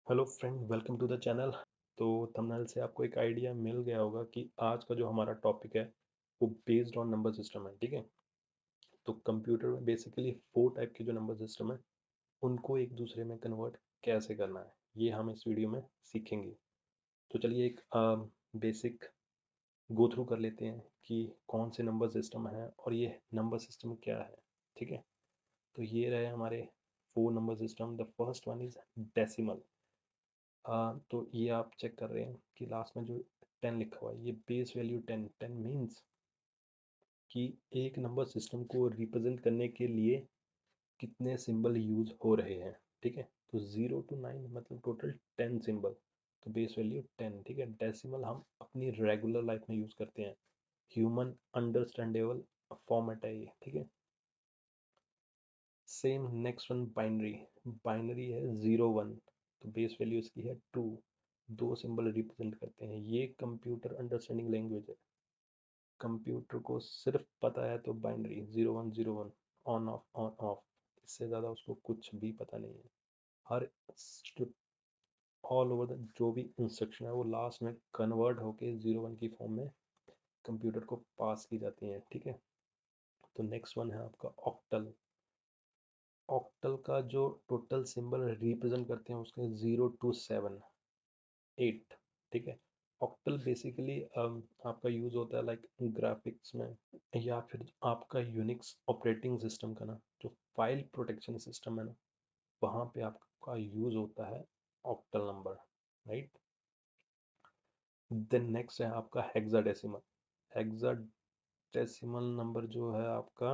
Hello friend, welcome to the channel. तो thumbnail से आपको एक आइडिया मिल गया होगा कि आज का जो हमारा टॉपिक है वो बेस्ड ऑन नंबर सिस्टम है। ठीक है, तो कंप्यूटर में बेसिकली 4 टाइप के जो नंबर सिस्टम है उनको एक दूसरे में कन्वर्ट कैसे करना है ये हम इस वीडियो में सीखेंगे। तो चलिए एक बेसिक गो थ्रू कर लेते हैं कि कौन से नंबर सिस्टम है और ये नंबर सिस्टम क्या है। ठीक है, तो ये रहे हमारे 4 number system. The first one is decimal. तो ये आप चेक कर रहे हैं कि लास्ट में जो 10 लिखा हुआ है ये बेस वैल्यू 10। 10 मीन्स कि एक नंबर सिस्टम को रिप्रेजेंट करने के लिए कितने सिंबल यूज हो रहे हैं। ठीक है, तो 0 to 9 मतलब टोटल 10 सिंबल, तो बेस वैल्यू 10। ठीक है, डेसिमल हम अपनी रेगुलर लाइफ में यूज करते हैं, ह्यूमन अंडरस्टैंडेबल फॉर्मेट है ये। ठीक है, same next one binary. Binary है 0 1, तो बेस वैल्यू इसकी है 2। दो सिंबल रिप्रेजेंट करते हैं, ये कंप्यूटर अंडरस्टैंडिंग लैंग्वेज है। कंप्यूटर को सिर्फ पता है तो बाइनरी 0 1 0 1, ऑन ऑफ, इससे ज़्यादा उसको कुछ भी पता नहीं है। हर ऑल ओवर द जो भी इंस्ट्रक्शन है वो लास्ट में कन्वर्ट होके 0 1 की फॉर्म में कंप्यूटर को पास की जाती हैं। ठीक है, तो नेक्स्ट वन है आपका ऑक्टल। ऑक्टल का जो टोटल सिंबल रिप्रेजेंट करते हैं उसके 0 to 7 8। ठीक है, ऑक्टल बेसिकली आपका यूज होता है लाइक ग्राफिक्स में, या फिर आपका यूनिक्स ऑपरेटिंग सिस्टम का ना जो फाइल प्रोटेक्शन सिस्टम है ना, वहाँ पे आपका यूज होता है octal number. Right, then next है आपका हेक्साडेसिमल। हेक्साडेसिमल नंबर जो है आपका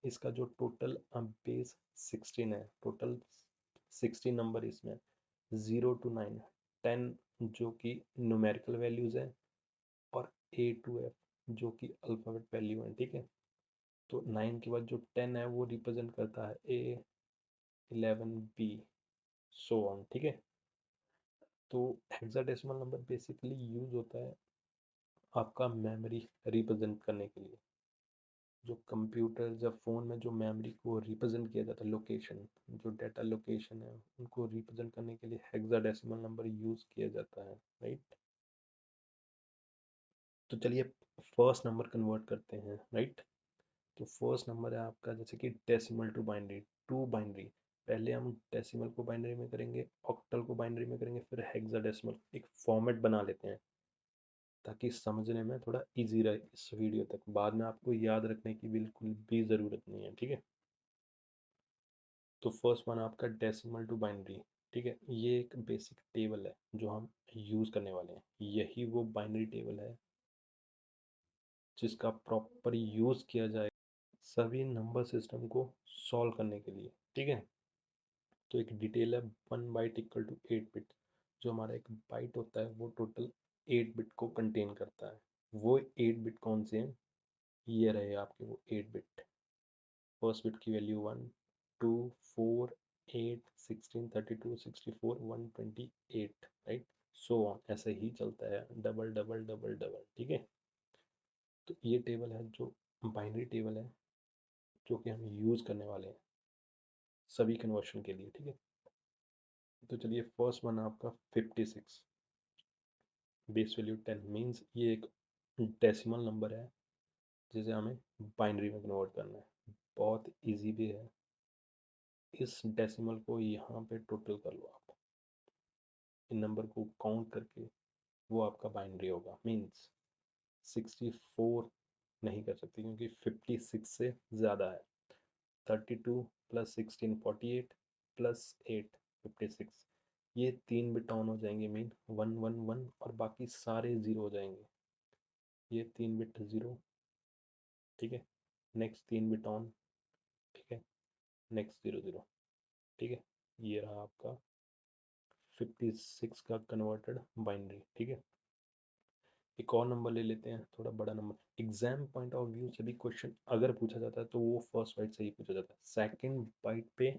इसका जो टोटल बेस 16 है, टोटल 16 नंबर इसमें। 0 to 9 10 जो कि न्यूमेरिकल वैल्यूज है, और A to F जो कि अल्फ़ाबेट वैल्यू है। ठीक है, तो 9 के बाद जो 10 है वो रिप्रेजेंट करता है A 11 B, सो ऑन। ठीक है, तो हेक्साडेसिमल नंबर बेसिकली यूज होता है आपका मेमोरी रिप्रेजेंट करने के लिए। जो कंप्यूटर जब फ़ोन में जो मेमोरी को रिप्रेजेंट किया जाता है, लोकेशन, जो डाटा लोकेशन है उनको रिप्रेजेंट करने के लिए हेक्साडेसिमल नंबर यूज़ किया जाता है। राइट, तो चलिए फर्स्ट नंबर कन्वर्ट करते हैं। राइट, तो फर्स्ट नंबर है आपका जैसे कि decimal to binary, to binary. पहले हम डेसिमल को बाइनरी में करेंगे, ऑक्टल को बाइनरी में करेंगे, फिर हेक्साडेसिमल। एक फॉर्मेट बना लेते हैं ताकि समझने में थोड़ा इजी रहे इस वीडियो तक, बाद में आपको याद रखने की बिल्कुल भी ज़रूरत नहीं है। ठीक है, तो फर्स्ट वन आपका डेसिमल टू बाइनरी। ठीक है, ये एक बेसिक टेबल है जो हम यूज़ करने वाले हैं। यही वो बाइनरी टेबल है जिसका प्रॉपर यूज़ किया जाए सभी नंबर सिस्टम को सॉल्व करने के लिए। ठीक है, तो एक डिटेल है 1 बाइट इक्वल टू 8 बिट। जो हमारा एक बाइट होता है वो टोटल 8 बिट को कंटेन करता है। वो 8 बिट कौन से हैं, ये रहे आपके वो 8 बिट। फर्स्ट बिट की वैल्यू 1 2 4 8 16 32 64 128। राइट, सो ऑन, ऐसे ही चलता है, डबल डबल डबल डबल। ठीक है, तो ये टेबल है जो बाइनरी टेबल है जो कि हम यूज़ करने वाले हैं सभी कन्वर्शन के लिए। ठीक है, तो चलिए फर्स्ट वन आपका 56, बेस वैल्यू 10 मीन्स ये एक डेसिमल नंबर है जिसे हमें बाइनरी में कन्वर्ट करना है। बहुत इजी भी है, इस डेसिमल को यहाँ पे टोटल कर लो आप, इन नंबर को काउंट करके वो आपका बाइनरी होगा। मीन्स 64 नहीं कर सकते क्योंकि 56 से ज़्यादा है। 32 प्लस 16 48 प्लस 8 56, ये 3 बिट ऑन हो जाएंगे, मीन 1 1 1, और बाकी सारे ज़ीरो हो जाएंगे। ये 3 बिट ज़ीरो। ठीक है, नेक्स्ट 3 बिट ऑन। ठीक है, नेक्स्ट 0 0। ठीक है, ये रहा आपका 56 का कन्वर्टेड बाइनरी। ठीक है, एक और नंबर ले लेते हैं, थोड़ा बड़ा number. Exam point of view से भी क्वेश्चन अगर पूछा जाता है तो वो फर्स्ट बाइट से ही पूछा जाता है। सेकंड बाइट पे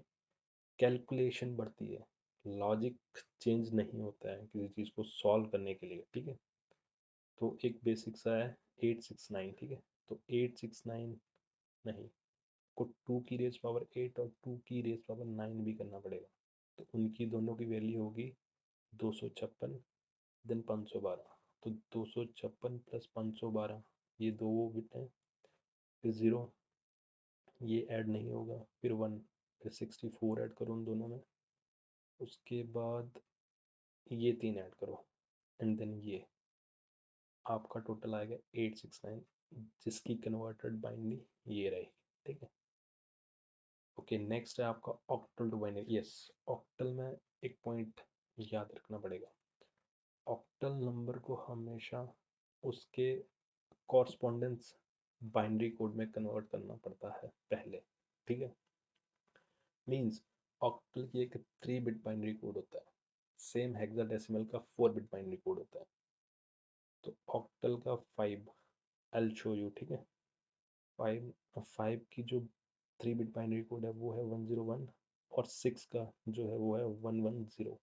कैलकुलेशन बढ़ती है, लॉजिक चेंज नहीं होता है किसी चीज़ को सॉल्व करने के लिए। ठीक है, तो एक बेसिक सा है 869। ठीक है, तो 869 नहीं, को 2 की रेज पावर 8 और 2 की रेज पावर 9 भी करना पड़ेगा। तो उनकी दोनों की वैल्यू होगी 256 देन 512। तो 256 प्लस 512 ये दो बिट हैं, फिर 0 ये ऐड नहीं होगा, फिर 1, फिर 64 ऐड करो उन दोनों में, उसके बाद ये 3 ऐड करो एंड देन ये आपका टोटल आएगा 869, जिसकी कन्वर्टेड बाइनरी ये रही। ठीक है, ओके। नेक्स्ट है आपका octal to binary. Yes, octal में एक पॉइंट याद रखना पड़ेगा, ऑक्टल नंबर को हमेशा उसके कॉरस्पॉन्डेंस बाइनरी कोड में कन्वर्ट करना पड़ता है पहले। ठीक है, मींस ऑक्टल की एक 3 बिट बाइनरी कोड होता है, सेम हेक्साडेसिमल का 4 बिट बाइनरी कोड होता है। तो ऑक्टल का 5 आई शो यू। ठीक है, 5 की जो 3 बिट बाइनरी कोड है वो है 101, और 6 का जो है वो है 110।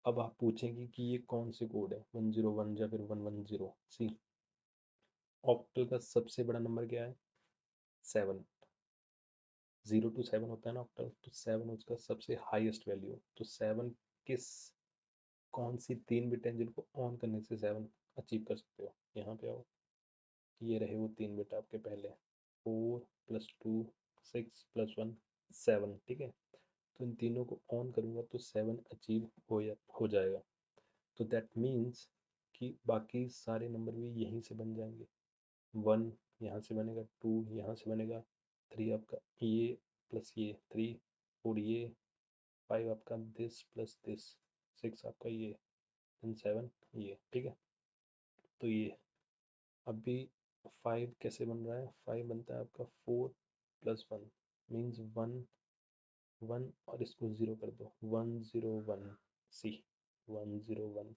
अब आप पूछेंगे कि ये कौन से कोड है, 101 या फिर 110। सी, ऑक्टल का सबसे बड़ा नंबर क्या है, 7। 0 to 7 होता है ना ऑक्टल, तो 7 उसका सबसे हाईएस्ट वैल्यू। तो 7 किस कौन सी 3 बिट है जिनको ऑन करने से 7 अचीव कर सकते हो, यहाँ पे आओ। ये रहे वो 3 बिट आपके पहले, 4 + 2 6 + 1 7। ठीक है, तो इन तीनों को ऑन करूँगा तो 7 अचीव हो जाएगा। तो दैट मीन्स कि बाकी सारे नंबर भी यहीं से बन जाएंगे। 1 यहाँ से बनेगा, 2 यहाँ से बनेगा, 3 आपका ये प्लस ये 3, 4 ये, 5 आपका दिस प्लस दिस, 6 आपका ये, देन 7 ये। ठीक है, तो ये अभी 5 कैसे बन रहा है, 5 बनता है आपका 4 + 1 मीन्स 1 1, और इसको 0 कर दो, 101। सी, 101।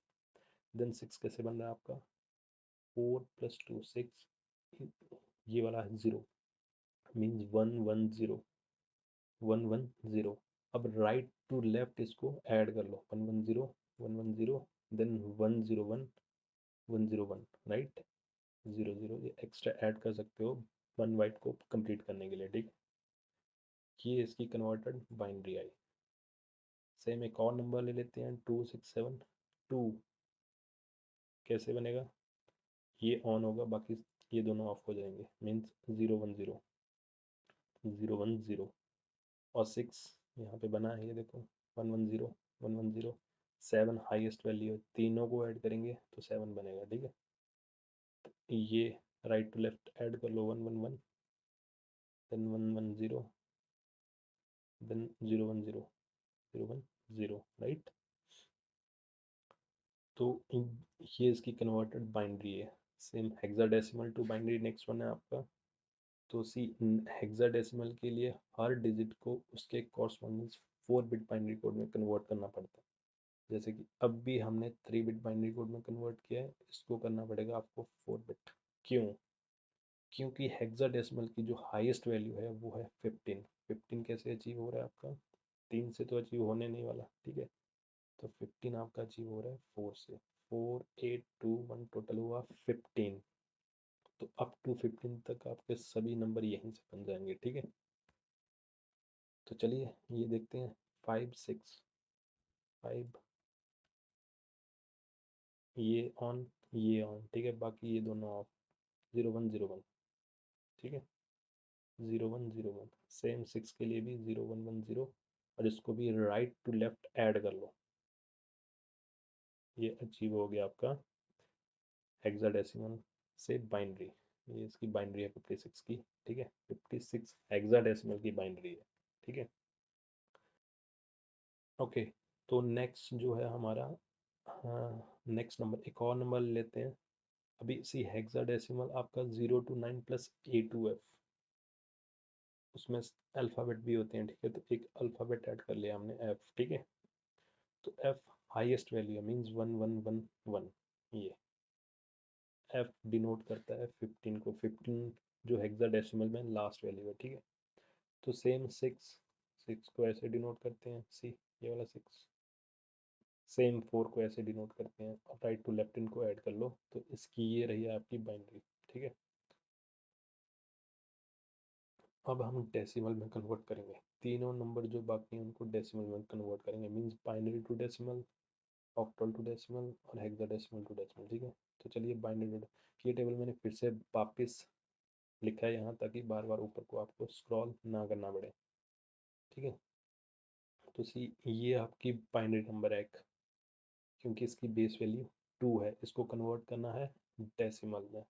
देन 6 कैसे बन रहा है आपका, 4 + 2 6, ये वाला है 0 मीन्स 110, 110। अब राइट टू लेफ्ट इसको ऐड कर लो, 110 110, देन 101 101, राइट, 00 ये एक्स्ट्रा ऐड कर सकते हो 1 बाइट को कंप्लीट करने के लिए। ठीक, ये इसकी कन्वर्टेड बाइनरी आई। सेम एक और नंबर ले लेते हैं, 267। 2 कैसे बनेगा, ये ऑन होगा, बाकी ये दोनों ऑफ हो जाएंगे, मीन्स 010 010। और 6 यहाँ पे बना है, ये देखो 110 110। 7 हाईएस्ट वैल्यू है, तीनों को ऐड करेंगे तो 7 बनेगा। ठीक है, ये राइट टू लेफ्ट ऐड कर लो, 111 देन 110 देन 010 010, राइट। तो ये इसकी कन्वर्टेड बाइनरी है। Same hexadecimal to binary next one है आपका। तो सी, हेक्साडेसिमल के लिए हर डिजिट को उसके कॉरस्पॉन्डिंग 4 बिट बाइनरी कोड में कन्वर्ट करना पड़ता है। जैसे कि अब भी हमने 3 बिट बाइनरी कोड में कन्वर्ट किया है, इसको करना पड़ेगा आपको 4 बिट। क्यों, क्योंकि हेक्साडेसिमल की जो हाईएस्ट वैल्यू है वो है 15। 15 कैसे अचीव हो रहा है आपका, 3 से तो अचीव होने नहीं वाला। ठीक है, तो 15 आपका अचीव हो रहा है 4 से। 4 8 2 1 टोटल हुआ 15। तो अप टू 15 तक आपके सभी नंबर यहीं से बन जाएंगे। ठीक है, तो चलिए ये देखते हैं, 5 6 5 ये ऑन। ठीक है, बाकी ये दोनों ऑफ, 0101। ठीक है, 0101। सेम 6 के लिए भी 0110, और इसको भी राइट टू लेफ्ट ऐड कर लो, ये अचीव हो गया आपका हेक्साडेसिमल से बाइनरी। ये इसकी बाइनरी है 56 की। ठीक है, 56 हेक्साडेसिमल की बाइनरी है। ठीक है, ओके। तो नेक्स्ट जो है हमारा, हाँ, नेक्स्ट नंबर, एक और नंबर लेते हैं। अभी सी, हेक्साडेसिमल आपका 0 to 9 + A2F, उसमें अल्फ़ाबेट भी होते हैं। ठीक है, तो एक अल्फ़ाबेट ऐड कर लिया हमने, F। ठीक है, तो F हाईएस्ट वैल्यू है, मीन्स 1111। ये F डिनोट करता है 15 को, 15 जो हेक्साडेसिमल में लास्ट वैल्यू है। ठीक है, तो सेम 6 6 को ऐसे डिनोट करते हैं, सी, ये वाला 6। सेम 4 को ऐसे डिनोट करते हैं, और राइट टू लेफ्ट इनको ऐड कर लो, तो इसकी ये रही आपकी बाइनरी। ठीक है, अब हम डेसिमल में कन्वर्ट करेंगे। तीनों नंबर जो बाकी हैं उनको डेसिमल में कन्वर्ट करेंगे, means binary to decimal, octal to decimal और हेक्साडेसिमल टू डेसिमल। ठीक है, तो चलिए बाइनरी टू, ये टेबल मैंने फिर से वापस लिखा है यहाँ ताकि बार बार ऊपर को आपको स्क्रॉल ना करना पड़े। ठीक है, तो सी ये आपकी बाइनरी नंबर है एक, क्योंकि इसकी बेस वैल्यू 2 है, इसको कन्वर्ट करना है डेसिमल में।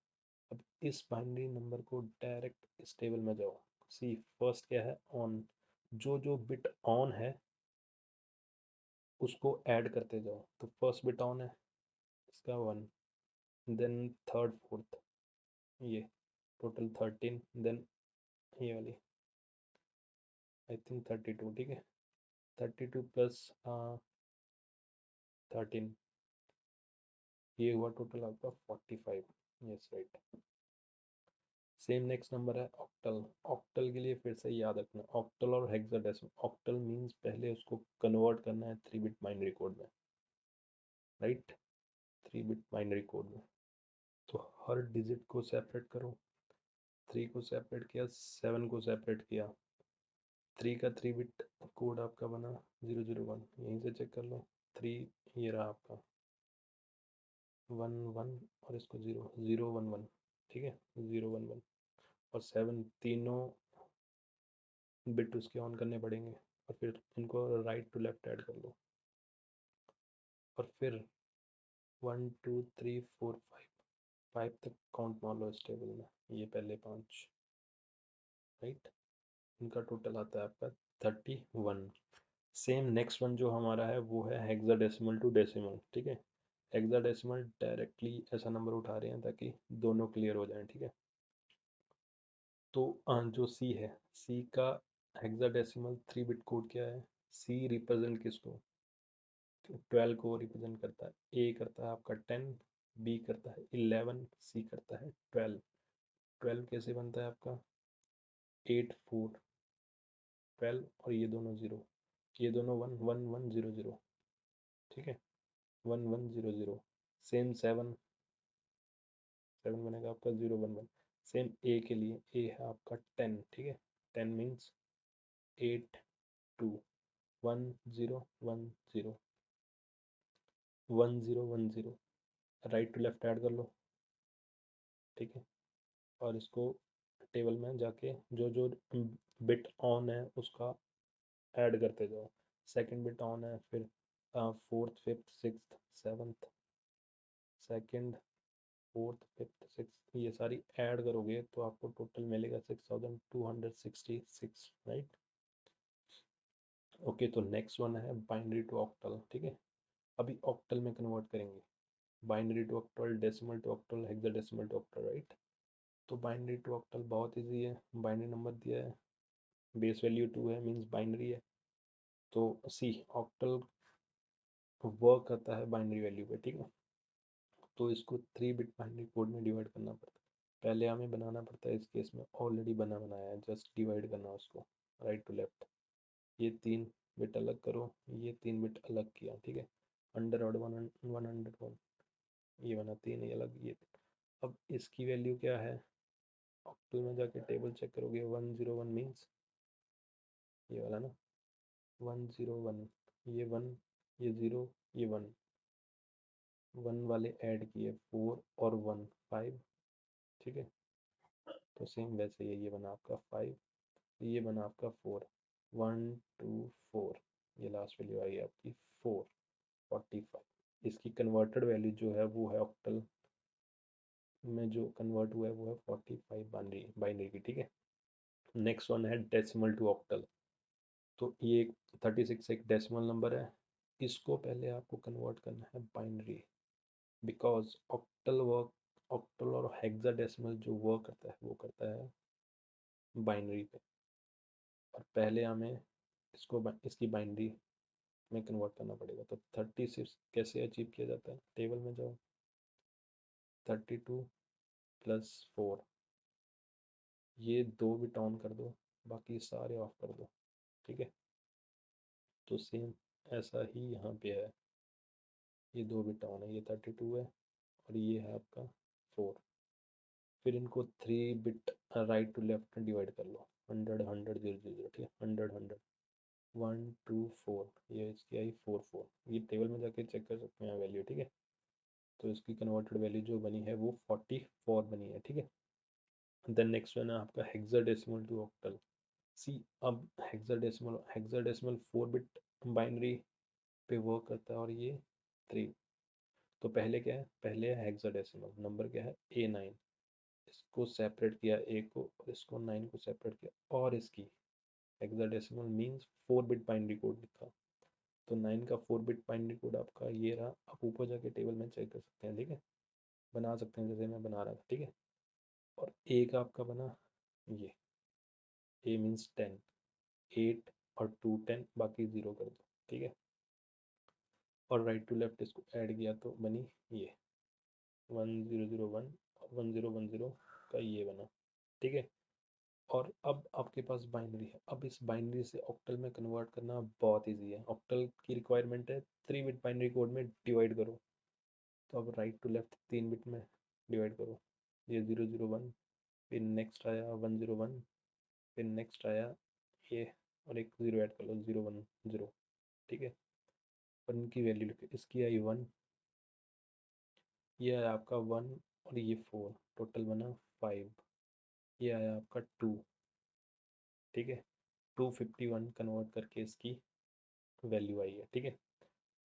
अब इस बाइनरी नंबर को डायरेक्ट इस टेबल में जाओ। सी फर्स्ट क्या है, ऑन, जो जो बिट ऑन है उसको ऐड करते जाओ। तो फर्स्ट बिट ऑन है इसका 1, देन थर्ड फोर्थ, ये टोटल 13, देन ये वाली आई थिंक 32। ठीक है, 32 प्लस 13, ये हुआ टोटल आपका 45। Yes right. Same next number है ऑक्टल। ऑक्टल के लिए फिर से याद रखना, ऑक्टल और हेक्साडेसिमल। ऑक्टल मींस पहले उसको कन्वर्ट करना है 3 बिट बाइनरी कोड में, राइट, 3 बिट बाइनरी कोड में। तो हर डिजिट को सेपरेट करो, 3 को सेपरेट किया, 7 को सेपरेट किया, 3 का 3 बिट कोड आपका बना 001, यहीं से चेक कर लो। 3 ये रहा आपका 11 और इसको 0 0 1 1। ठीक है, 0 1 1 और 7, तीनों बिट उसके ऑन करने पड़ेंगे, और फिर इनको राइट टू लेफ्ट ऐड कर लो, और फिर 1 2 3 4 5, 5 तक काउंट मार लो इस टेबल में, ये पहले 5, राइट। इनका टोटल आता है आपका 31। सेम नेक्स्ट वन जो हमारा है वो है हेक्साडेसिमल टू डेसिमल। ठीक है, हेक्साडेसिमल डायरेक्टली ऐसा नंबर उठा रहे हैं ताकि दोनों क्लियर हो जाएं। ठीक है, तो जो सी है, सी का हेक्साडेसिमल 3 बिट कोड क्या है, सी रिप्रेजेंट किसको, 12 को रिप्रेजेंट करता है। ए करता है आपका 10, बी करता है 11, सी करता है 12। 12 कैसे बनता है आपका, 8 4 12, और ये दोनों 0, ये दोनों 1 1 1 0 0। ठीक है, 1 1 0 0। सेम 7, 7 बनेगा आपका 0 1 1। सेम ए के लिए, ए है आपका 10। ठीक है, 10 means 8 2 1 0 1 0 1 0 1 0, right to left add कर लो। ठीक है, और इसको टेबल में जाके जो जो बिट ऑन है उसका ऐड करते जाओ। सेकंड बिट ऑन है, फिर fourth fifth sixth seventh, second fourth fifth sixth, ये सारी ऐड करोगे तो आपको टोटल मिलेगा 6266, राइट। ओके, तो नेक्स्ट वन है बाइनरी टू ऑक्टल। ठीक है, अभी ऑक्टल में कन्वर्ट करेंगे, binary to octal, decimal to octal, hexadecimal to octal, right. तो बाइनरी टू ऑक्टल बहुत इजी है, बाइनरी नंबर दिया है, बेस वैल्यू 2 है, मीन्स बाइनरी है। तो सी ऑक्टल वर्क करता है बाइनरी वैल्यू पे। ठीक है, तो इसको 3 बिट बाइनरी कोड में डिवाइड करना पड़ता है। पहले हमें बनाना पड़ता है, इस केस में ऑलरेडी बनाया है, जस्ट डिवाइड करना उसको राइट टू लेफ्ट। ये 3 बिट अलग करो, ये 3 बिट अलग किया। ठीक है, अंडर ऑड 101, ये बना 3, ये अलग, ये 3। अब इसकी वैल्यू क्या है, ऑक्टल में जाके टेबल चेक करोगे, 101 मीन्स ये वाला ना, 101, ये 1, ये 0, ये 1, 1 वाले ऐड किए 4 और 1 5। ठीक है, तो सेम वैसे ये बना आपका 5, ये बना आपका 4, 1 2 4, ये लास्ट वैल्यू आई आपकी 4 45। इसकी कन्वर्टेड वैल्यू जो है वो है ऑक्टल में जो कन्वर्ट हुआ है वो है 45 बाइनरी बाइनरी की। ठीक है, नेक्स्ट वन है डेसिमल टू ऑक्टल। तो ये 36 एक डेसिमल नंबर है, इसको पहले आपको कन्वर्ट करना है बाइनरी, बिकॉज ऑक्टल और हेक्साडेसिमल जो वर्क करता है वो करता है बाइनरी पे, और पहले हमें इसकी बाइनरी में कन्वर्ट करना पड़ेगा। तो 36 कैसे अचीव किया जाता है, टेबल में जाओ, 32 प्लस 4, ये 2 बिट ऑन कर दो, बाकी सारे ऑफ कर दो। ठीक है, तो सेम ऐसा ही यहाँ पे है, ये 2 बिट ऑन है, ये 32 है और ये है आपका 4। फिर इनको 3 bit right to left divide कर लो, 100 100 0 0 0, ठीक है, 100 100 1 2 4, ये इसकी आई 4 4। ये टेबल में जाके चेक कर सकते हैं वैल्यू, ठीक है। तो इसकी कन्वर्टेड वैल्यू जो बनी है वो 44 बनी है, ठीक है। देन नेक्स्ट वन है आपका हेक्साडेसिमल टू ऑक्टल। सी अब हेक्साडेसिमल 4 बिट बाइनरी पे वर्क करता है और ये 3। तो पहले क्या है, पहले है हेक्साडेसिमल नंबर, क्या है A9, इसको सेपरेट किया A को और इसको 9 को सेपरेट किया और इसकी hexadecimal means 4 bit binary code लिखा। तो 9 का 4 बिट बाइनरी कोड आपका ये रहा। आप ऊपर जाके टेबल में चेक कर सकते हैं, ठीक है, बना सकते हैं जैसे मैं बना रहा था, ठीक है। और A का आपका बना ये, A मीन्स 10, 8 और 2 10, बाकी 0 कर दो, ठीक है। और राइट टू लेफ्ट इसको ऐड किया तो बनी ये 1001 और 1010 का ये बना, ठीक है। और अब आपके पास बाइनरी है। अब इस बाइनरी से ऑक्टल में कन्वर्ट करना बहुत इजी है। ऑक्टल की रिक्वायरमेंट है 3 बिट बाइनरी कोड में डिवाइड करो। तो अब राइट टू लेफ्ट 3 बिट में डिवाइड करो। ये 001, फिर नेक्स्ट आया 101, फिर नेक्स्ट आया ये, और एक 0 ऐड कर लो 010, ठीक है। और इनकी वैल्यू लिखो, इसकी आई 1, ये आया आपका 1 और ये 4, टोटल बना 5। ये आया आपका 2, ठीक है। 251 कन्वर्ट करके इसकी वैल्यू आई है, ठीक है।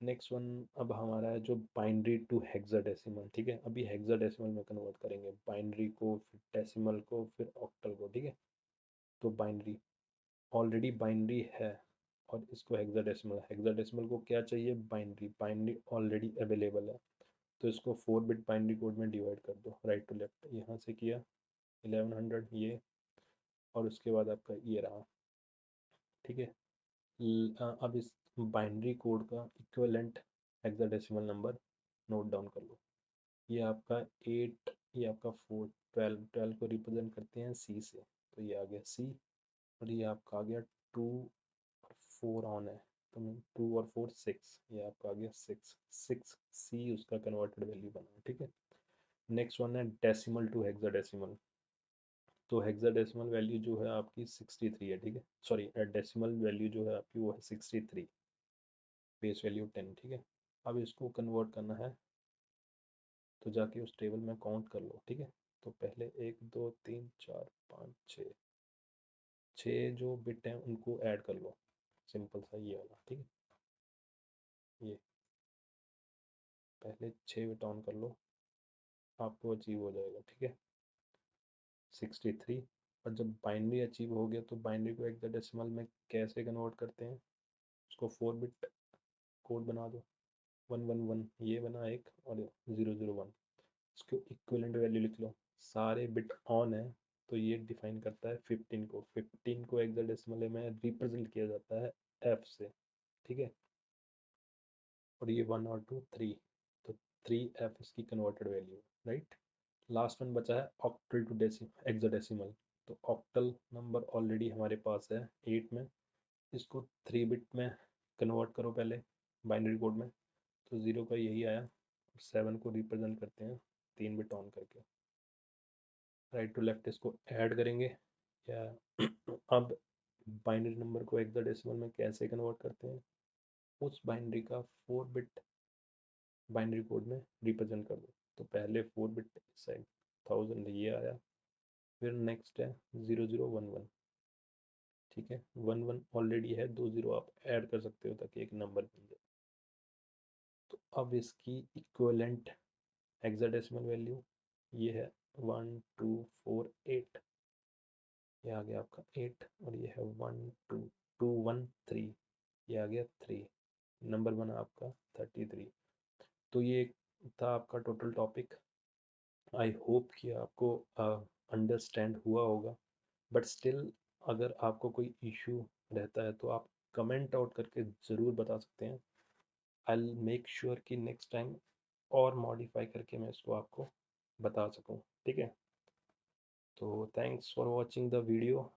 नेक्स्ट वन अब हमारा है जो बाइनरी टू हेक्साडेसिमल, ठीक है। अभी हेक्साडेसिमल में कन्वर्ट करेंगे बाइनरी को, फिर डेसिमल को, फिर ऑक्टल को, ठीक है। तो बाइनरी ऑलरेडी बाइनरी है और इसको हेक्साडेसिमल, हेक्साडेसिमल को क्या चाहिए, बाइनरी, बाइनरी ऑलरेडी अवेलेबल है। तो इसको 4 बिट बाइनरी कोड में डिवाइड कर दो राइट टू लेफ्ट। यहाँ से किया 1100 ये, और उसके बाद आपका ये रहा, ठीक है। अब इस बाइनरी कोड का equivalent hexadecimal number note down कर लो। ये आपका 8, ये आपका 4, 12, 12 को रिप्रेजेंट करते हैं C से, तो ये आ गया C। और ये आपका आ गया 2 और 4 ऑन है, तो 2 और 4 6, ये आपका आ गया 6 6 C उसका कन्वर्टेड वैल्यू बना, ठीक है। नेक्स्ट वन है डेसिमल टू हेक्साडेसिमल। तो हेक्साडेसिमल वैल्यू जो है आपकी 63 है, ठीक है। सॉरी, डेसिमल वैल्यू जो है आपकी वो है 63, बेस वैल्यू 10, ठीक है। अब इसको कन्वर्ट करना है तो जाके उस टेबल में काउंट कर लो, ठीक है। तो पहले 1 2 3 4 5 6, 6 जो बिट हैं उनको ऐड कर लो, सिंपल सा ये वाला, ठीक है। ये पहले 6 बिट ऑन कर लो, आपको अचीव हो जाएगा, ठीक है, 63। और जब बाइनरी अचीव हो गया तो बाइनरी को हेक्साडेसिमल में कैसे कन्वर्ट करते हैं, उसको 4 बिट कोड बना दो। 111 ये बना एक, और 001, इसको इक्विवेलेंट वैल्यू लिख लो। सारे बिट ऑन है तो ये डिफाइन करता है 15 को, 15 को हेक्साडेसिमल में रिप्रेजेंट किया जाता है F से, ठीक है। और ये 1 और 2 3, तो 3F इसकी converted value, right. Last one बचा है ऑक्टल टू हेक्साडेसिमल। तो ऑक्टल नंबर ऑलरेडी हमारे पास है 8 में, इसको 3 बिट में कन्वर्ट करो पहले बाइनरी कोड में। तो 0 का यही आया, 7 को रिप्रेजेंट करते हैं 3 बिट ऑन करके। राइट टू लेफ्ट इसको ऐड करेंगे या अब बाइनरी नंबर को हेक्साडेसिमल में कैसे कन्वर्ट करते हैं, उस बाइनरी का 4 बिट बाइनरी कोड में रिप्रेजेंट कर दो। तो पहले 4 बिट साइड 1000 ये आया, फिर नेक्स्ट है 0011, ठीक है। 11 ऑलरेडी है, 20 आप ऐड कर सकते हो ताकि एक नंबर बन जाए। तो अब इसकी इक्विवेलेंट हेक्साडेसिमल वैल्यू ये है 1248, ये आ गया आपका 8, और ये है 12213, ये आ गया 3, नंबर बना आपका 33। तो ये था आपका टोटल टॉपिक। आई होप कि आपको अंडरस्टैंड हुआ होगा, बट स्टिल अगर आपको कोई इशू रहता है तो आप कमेंट आउट करके ज़रूर बता सकते हैं। आई मेक श्योर कि नेक्स्ट टाइम और मॉडिफाई करके मैं इसको आपको बता सकूं, ठीक है। तो thanks for watching the video.